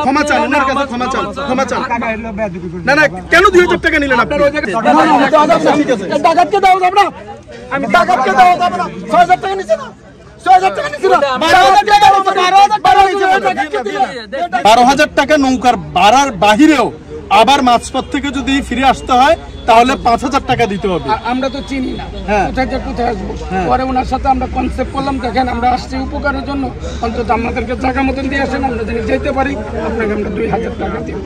ক্ষমা চান, ওনার কাছে ক্ষমা চান। না না, কেন 2000 টাকা নিলেন আপনি? ডাকাতকে দাও না, আমি ডাকাতকে দাও না, 6000 টাকা নিছে না, 6000 টাকা নিছে না, 12,000 টাকা নৌকার ভাড়ার বাহিরেও আবার মাঝপথ থেকে যদি ফিরে আসতে হয় তাহলে 5,000 টাকা দিতে হবে। আমরা তো চিনি না কোথায় আসবো, পরে ওনার সাথে আমরা কনসেপ্ট করলাম, দেখেন আমরা আসছি উপকারের জন্য, অন্তত আমাদেরকে জায়গা মতন দিয়ে আসেন, আমরা যদি যেতে পারি আপনাকে আমরা 2000 টাকা দিব।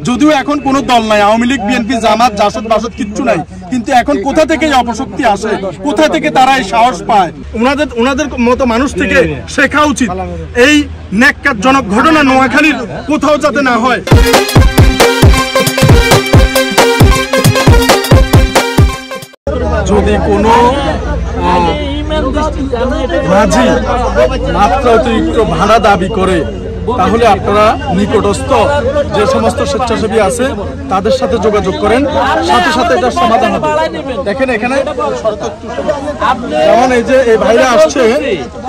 যদিও এখন কোনো দল নাই, আওয়ামী লীগ, বিএনপি, জামাত, জাসদ বাসদ কিচ্ছু নাই, কিন্তু এখন কোথা থেকে এই অপশক্তি আসে, কোথা থেকে তারা এই সাহস পায়? ওনাদের মতো মানুষ থেকে শেখা উচিত এই ন্যাক্কারজনক ঘটনা নোয়াখালীর কোথাও যাতে না হয়। যদি কোনো মাঝি মাত্রা অতিরিক্ত ভাড়া দাবি করে তাহলে আপনারা নিকটস্থ যে সমস্ত স্বেচ্ছাসেবী আছে তাদের সাথে যোগাযোগ করেন, সাথে সাথে এটা সমাধান হবে। দেখেন এখানে যেমন এই যে এই ভাইরা আসছে,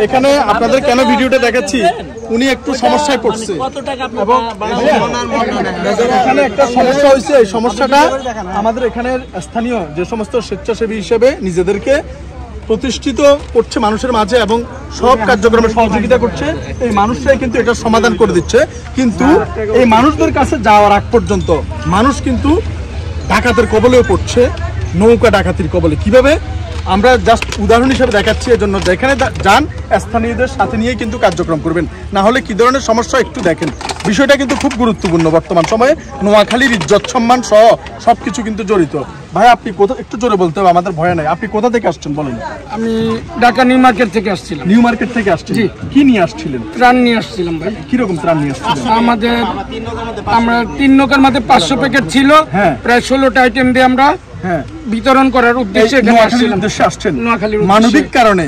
এখানে আপনাদের কেন ভিডিওটা দেখাচ্ছি, উনি একটু সমস্যায় পড়ছে এবং এখানে একটা সমস্যা হয়েছে। এই সমস্যাটা আমাদের এখানের স্থানীয় যে সমস্ত স্বেচ্ছাসেবী হিসেবে নিজেদেরকে প্রতিষ্ঠিত করছে মানুষের মাঝে এবং সব কার্যক্রমে সহযোগিতা করছে, এই মানুষরাই কিন্তু এটা সমাধান করে দিচ্ছে। কিন্তু এই মানুষদের কাছে যাওয়ার আগ পর্যন্ত মানুষ কিন্তু ডাকাতের কবলেও পড়ছে, নৌকা ডাকাতির কবলে। কিভাবে আমরা জাস্ট উদাহরণ হিসেবে দেখাচ্ছি, এজন্য যেখানে যান স্থানীয়দের সাথে নিয়ে কিন্তু কার্যক্রম করবেন, না হলে কি ধরনের সমস্যা একটু দেখেন। বিষয়টা কিন্তু খুব গুরুত্বপূর্ণ। বর্তমান সময়ে নোয়াখালীর ইজ্জত সম্মান সহ সবকিছু কিন্তু জড়িত। ভাই আপনি কোথা, একটু জোরে বলতে হবে, আমাদের ভয় নাই। আপনি কোথা থেকে আসছেন বলেন? আমি ঢাকা নিউ মার্কেট থেকে আসছিলাম। নিউ মার্কেট থেকে আসছেন? জি। কি নিয়ে আসছিলেন? ত্রাণ নিয়ে আসছিলাম ভাই। কিরকম ত্রাণ নিয়ে আসছিলেন? আমরা 3 নৌকার মধ্যে 500 প্যাকেট ছিল, প্রায় 16টা আইটেম দিয়ে আমরা বিতরণ করার উদ্দেশ্যে আসছেন। মানবিক কারণে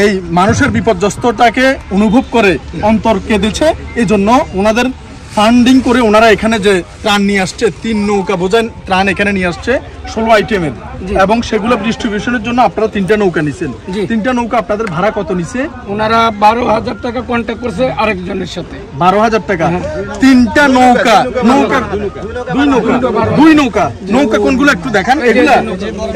এই মানুষের বিপর্যস্তটাকে অনুভব করে অন্তর কেঁদেছে, এই জন্য ওনাদের ফান্ডিং করে ওনারা এখানে যে ত্রাণ নিয়ে আসছে, 3 নৌকা বোঝান ত্রাণ এখানে নিয়ে আসছে 16 আইটেমের, এবং সেগুলো ডিস্ট্রিবিউশনের জন্য আপনারা 3টা নৌকা নিছেন। 3টা নৌকা আপনাদের ভাড়া কত নিছে? ওনারা 12,000 টাকা কন্ট্যাক্ট করছে আরেকজনের সাথে। 12,000 টাকা 3টা নৌকা। দুই নৌকা। নৌকা কোনগুলো একটু দেখান। এগুলা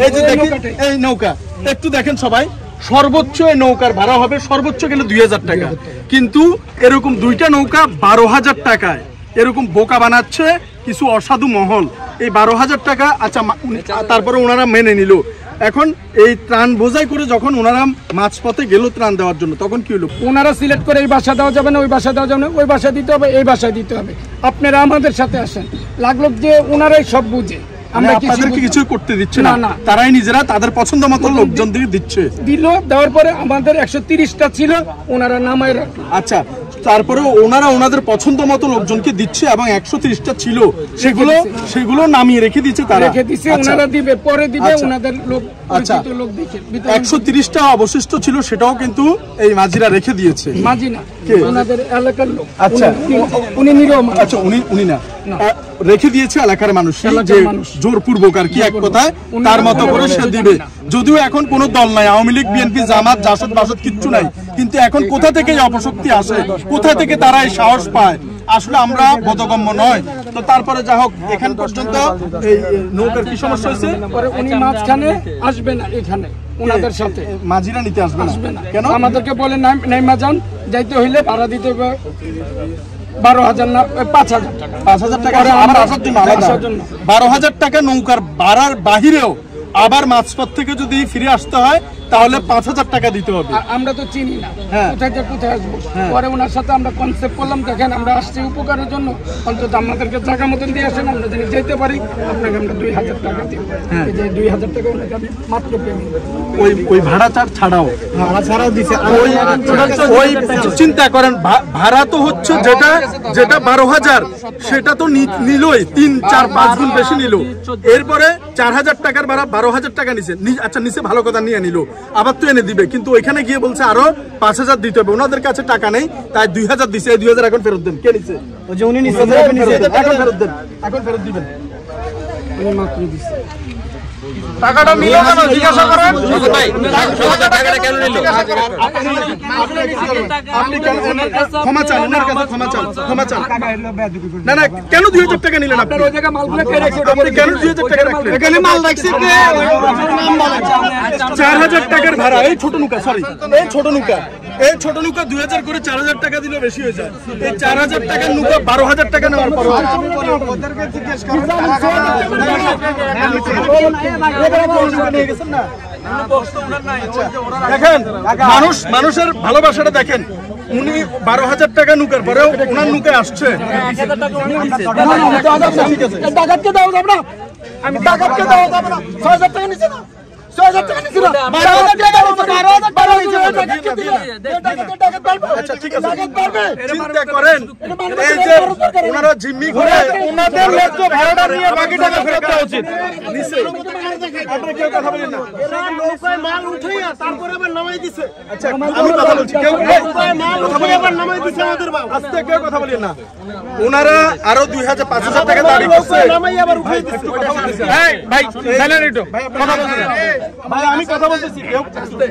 এই যে দেখেন, এই নৌকা একটু দেখেন সবাই। সর্বোচ্চ এই নৌকার ভাড়া হবে সর্বোচ্চ গেলে 2000 টাকা, কিন্তু এরকম 2টা নৌকা 12,000 টাকায় এরকম বোকা বানাচ্ছে কিছু অসাধু মহল। এই 12,000 টাকা আচ্ছা, তারপরে ওনারা মেনে নিল। এখন এই ত্রাণ বোঝাই করে যখন ওনারা মাঝপথে গেল ত্রাণ দেওয়ার জন্য, তখন কি হলো? ওনারা সিলেক্ট করে এই বাসা দেওয়া যাবে না, ওই বাসা দেওয়া যাবে না, ওই বাসা দিতে হবে, এই বাসায় দিতে হবে, আপনারা আমাদের সাথে আসেন। লাগলো যে ওনারাই সব বুঝে, আমরা কিছু করতে দিচ্ছে না, তারাই নিজেরা তাদের পছন্দ মতো লোকজন দিয়ে দিচ্ছে। দেওয়ার পরে আমাদের 130টা ছিল, ওনারা নামায় রাখলো। আচ্ছা, তারপরে ওনারা ওনাদের পছন্দ মতো লোকজনকে দিচ্ছে এবং 130টা ছিল সেগুলো নামিয়ে রেখে দিচ্ছে, তারা রেখে দিচ্ছে, ওনারা দিবে, পরে দিবে ওনাদের লোক। আচ্ছা, 130টা অবশিষ্ট ছিল, সেটাও কিন্তু এই মাঝিরা রেখে দিয়েছে। মাঝি না, ওনাদের এলাকার লোক। আচ্ছা, উনি নিরীহ। আচ্ছা, উনি না, রেখে দিয়েছে এলাকার মানুষ, যে জোরপূর্বক আর কি এক কথায় তার মতো করে সে দিবে। যদিও এখন কোনো দল নাই, আওয়ামী লীগ, বিএনপি, জামাত, জাসদ বাসদ কিচ্ছু নাই, কিন্তু এখন কোথা থেকে এই অপশক্তি আসে, কোথা থেকে তারা এই সাহস পায়, আসলে আমরা বোধগম্য নয়। তো তারপরে যা হোক, এখান পর্যন্ত এই নৌকার কি সমস্যা হয়েছে? উনি মাঝখানে আসবে না, এখানে ওনাদের সাথে মাঝিরা নিতে আসবে না কেন? আমাদেরকে বলে নাইমা যান, যাইতে হইলে ভাড়া দিতে হবে 12,000 না 5,000 টাকা। 5,000 টাকা আমার আসার জন্য আলাদা। 12,000 টাকা নৌকার ভাড়ার বাহিরেও আবার মাঝপথ থেকে যদি ফিরে আসতে হয় তাহলে 5,000 টাকা দিতে হবে। আমরা তো চিনি না কোথায় আসবো, পরে ওনার সাথে আমরা কনসেপ্ট করলাম, দেখেন আমরা আসছি উপকারের জন্য, অন্তত আমাদেরকে জায়গা মতন দিয়ে আসেন, আমরা যদি যেতে পারি আপনাকে আমরা 2,000 টাকা দিব। এই যে 2,000 টাকা ওনাকে আমি মাত্র পেমেন্ট, ওই ভাড়া ছাড়াও দিছে। ওই চিন্তা করেন, ভাড়া তো হচ্ছে যেটা 12,000, সেটা তো নিলই 3-4-5 গুণ বেশি নিল। এরপরে 4,000 টাকার ভাড়া 12,000 টাকা নিছে। আচ্ছা, নিচে ভালো কথা নিয়ে নিল, আবার তো এনে দিবে, কিন্তু ওইখানে গিয়ে বলছে আরো 5,000 দিতে হবে। ওনাদের কাছে টাকা নেই, তাই 2,000 দিছে। এই 2,000 এখন ফেরত দেন। কে নিছে? ওই যে উনি নিছে, এখন ফেরত দেন, এখন ফেরত দিবেন। উনি মাত্র দিছে। টাকাটা নিল কেন জিজ্ঞাসা করেন। টাকাটা কেন নিল? আপনি কেন ক্ষমা চান, ওনার কাছে ক্ষমা চান। না না, কেন 2000 টাকা নিলেন আপনি? ওই জায়গায় মালগুলো কে রাখছে? আপনি কেন 2000 টাকা রাখলেন? এখানে মাল রাখছি কে? 4000 টাকার ভাড়া। এই ছোট নৌকা, সরি, এই ছোট নৌকা 2000 করে 4000 টাকা দিলে বেশি হয়ে যায়। এই 4000 টাকার নৌকা 12000 টাকা নেওয়ার পর ওদেরকে জিজ্ঞেস করো। দেখেন মানুষের ভালোবাসাটা দেখেন। উনি 12,000 টাকা নৌকার পরেও ওনার নৌকায় আসছে। ডাকাতকে দাও যাব না, আমি ডাকাতকে দাও যাব না। 6000 টাকা নিছে না, 6000 টাকা নিছে না, 12000 টাকা দাও, 12000 টাকা নিছে। ডাকাতকে দিবে, ডাকাত পারবে। আচ্ছা ঠিক আছে, ডাকাত পারবে। চিন্তা করেন এই যে ওনারা জিম্মি করে ওনাদের ন্যায্য ভাড়াটা নিয়ে বাকি টাকা ফেরত দেওয়া উচিত। নিচে আপনারা কেউ কথা বলেন না। নৌকায় মাল উঠাইয়া তারপরে আবার নামাই দিছে। আচ্ছা আমি কথা বলছি, কেউ মাল উঠাইয়া আবার নামাই দিছে আমাদের বাবু। আস্তে কেউ কথা বলেন না। ওনারা আরো 2000-5000 টাকা দাবি করছে। নামাই আবার উঠাই দিছে। ভাই সাইলেন্ট একটু কথা বলছেন। ভাই আমি কথা বলতেছি, কেউ আস্তে।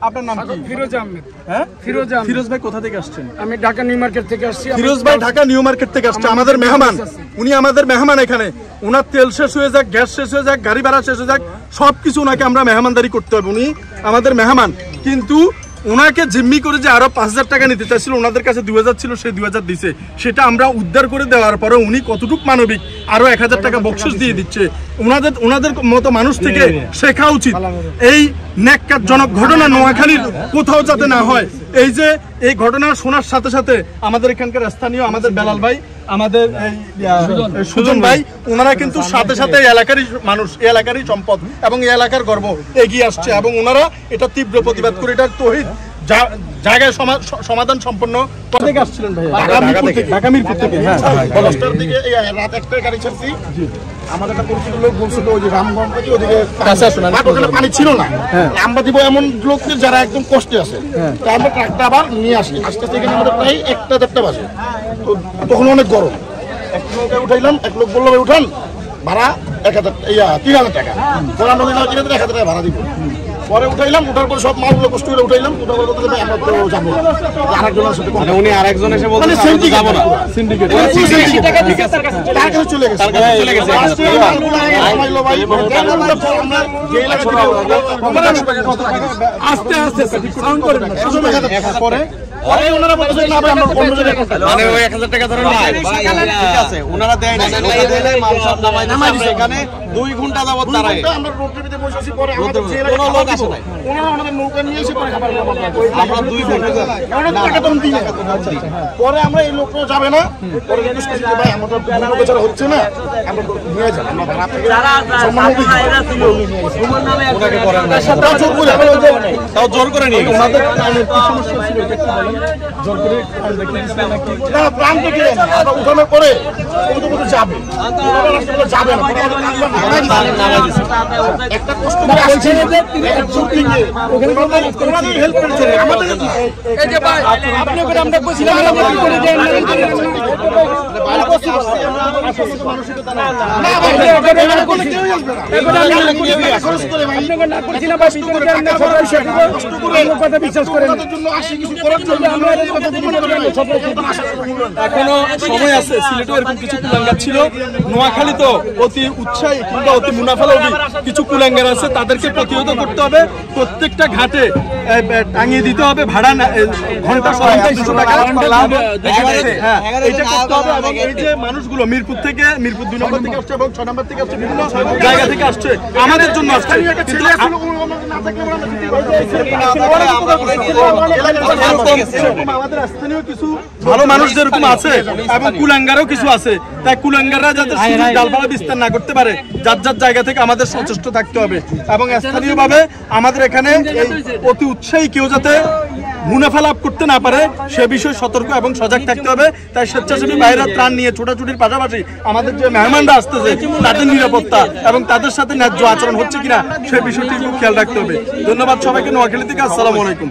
আপনার নাম কি? ফিরোজ আহমেদ। হ্যাঁ ফিরোজ আহমেদ। ফিরোজ ভাই কোথা থেকে আসছেন? আমি ঢাকা নিউ মার্কেট থেকে আসছি। ফিরোজ ভাই ঢাকা নিউ মার্কেট থেকে আসছে, আমাদের মেহমান। উনি আমাদের মেহমান। এখানে ওনার তেল শেষ হয়ে যাক, গ্যাস শেষ হয়ে যাক, গাড়ি ভাড়া শেষ হয়ে যাক, সবকিছু ওনাকে আমরা মেহমানদারি করতে হবে। উনি আমাদের মেহমান, কিন্তু ওনাকে জিম্মি করে যে আরো 5000 টাকা নিতে চাইছিল, ওনাদের কাছে 2000 ছিল, সেই 2000 দিছে। সেটা আমরা উদ্ধার করে দেওয়ার পরে উনি কতটুক মানবিক, আরো 1000 টাকা বকশিশ দিয়ে দিচ্ছে। ওনাদের মতো মানুষ থেকে শেখা উচিত। এই ন্যাক্কারজনক ঘটনা নোয়াখালীর কোথাও যাতে না হয়। এই ঘটনা শোনার সাথে সাথে আমাদের এখানকার স্থানীয় আমাদের বেলাল ভাই, আমাদের সুজন ভাই, ওনারা কিন্তু সাথে সাথে এই এলাকারই মানুষ, এই এলাকারই সম্পদ এবং এই এলাকার গর্ব এগিয়ে আসছে এবং ওনারা এটা তীব্র প্রতিবাদ করে এটার তহিদ জায়গায় সমাধান সম্পন্ন থেকে আসছিলেন ভাই। ঢাকা মিরপুর থেকে। হ্যাঁ, 10টার দিকে রাত 1টায় গাড়ি ছাড়ছি। আমাদের একটা পরিচিত লোক বলছিল ওই যে রামগঞ্জ থেকে ওদিকে ওখানে পানি ছিল না, আমরা দিব এমন লোকদের যারা একদম কষ্টে আছে। তো আমরা ট্রাকটা আবার নিয়ে আসি। আজকে থেকে আমাদের প্রায় 1টা-1:30 বাজে। তো তখন অনেক গরম। এক লোকে উঠাইলাম, এক লোক বললো ভাই উঠান, ভাড়া 3000 টাকা। পরে আমরা 1000 টাকা ভাড়া দিব। পরে উঠাইলাম, উঠার পর সব মালগুলো কষ্ট করে উঠাইলাম। উঠার পর বলতে আমরা তো যাবো আরেকজনের সাথে। উনি আরেকজন এসে বলছেন যাবো না, সিন্ডিকেট তার কাছে চলে গেছে। আস্তে আস্তে সাউন্ড করেন না। পরে ওনারা বলতেছে না ভাই আমরা অন্য জায়গায় মানে ওই 1000 টাকা ধরে নিয়ে ঠিক আছে, ওনারা দেয় না, মাল সব নামাই দিছে। এখানে 2 ঘন্টা যাবত দাঁড়ায় আমরা রোড টিভিতে বসেছি। পরে আমাদের কোনো লোক আসে নাই। ওনারা আমাদের নৌকা নিয়ে এসে পরে খাবার আমরা 2 ঘন্টা পরে আমরা এই লোকটা যাবে না। পরে জিজ্ঞেস করছি যে ভাই আমাদের বেচারা হচ্ছে না, আমরা নিয়ে যান, আমরা ভাড়া থেকে সম্মান দিই। ওনাকে করেন না, তাও জোর করে আমরা তাও জোর করে নিয়ে গেছে। ওনাদের কানের কি সমস্যা ছিল এটা একটু বলেন। জোর করে কান রেখে দিয়েছিলেন নাকি? না প্রাণ থেকে আমরা উঠানোর পরে ওদের মধ্যে যাবে, ওনারা রাস্তায় যাবে না। পরে আমাদের নামাই দিছে। একটা কষ্ট করে আসছে জোর থেকে ওনাদের হেল্প করেছে আমাদের। এই যে ভাই আপনি করে আমরা কইছিলাম না কি করে দেন না। না ভাই এটা কোনো কেউ আসবে না। এটা খরচ করে ভাই আপনি না কইছিলাম ভাই ভিতরে দেন না, সবাই কষ্ট করে লোক কথা বিশ্বাস করেন না। ওনাদের জন্য আসি কিছু করার জন্য আমরা এই কথা মনে করি না। সব এখনো সময় আছে। সিলেটে এরকম কিছু কুলাঙ্গার ছিল, নোয়াখালী তো অতি উৎসাহী কিংবা অতি মুনাফালোভী কিছু কুলাঙ্গার আছে, তাদেরকে প্রতিহত করতে হবে। প্রত্যেকটা ঘাটে টাঙিয়ে দিতে হবে ভাড়া, ঘন্টা 200 টাকা লাভ। হ্যাঁ, এটা করতে হবে। এবং এই যে মানুষগুলো মিরপুর 2 নম্বর থেকে আসছে এবং 6 নম্বর থেকে আসছে, বিভিন্ন জায়গা থেকে আসছে, আমাদের জন্য আসছে। কিন্তু এরকম আমাদের স্থানীয় কিছু ভালো মানুষ যেরকম আছে এবং কুলাঙ্গারও কিছু আছে, তাই কুলাঙ্গাররা যাতে সুযোগ ডালপালা বিস্তার না করতে পারে, যার যার জায়গা থেকে আমাদের সচেষ্ট থাকতে হবে। এবং স্থানীয়ভাবে আমাদের এখানে এই অতি উৎসাহী কেউ যাতে মুনাফা লাভ করতে না পারে সে বিষয়ে সতর্ক এবং সজাগ থাকতে হবে। তাই স্বেচ্ছাসেবী বাইরের ত্রাণ নিয়ে ছোটাছুটির পাশাপাশি আমাদের যে মেহমানরা আসতেছে তাদের নিরাপত্তা এবং তাদের সাথে ন্যায্য আচরণ হচ্ছে কিনা সেই বিষয়টি খেয়াল রাখতে হবে। ধন্যবাদ সবাইকে। নোয়াখালী থেকে আসসালামু আলাইকুম।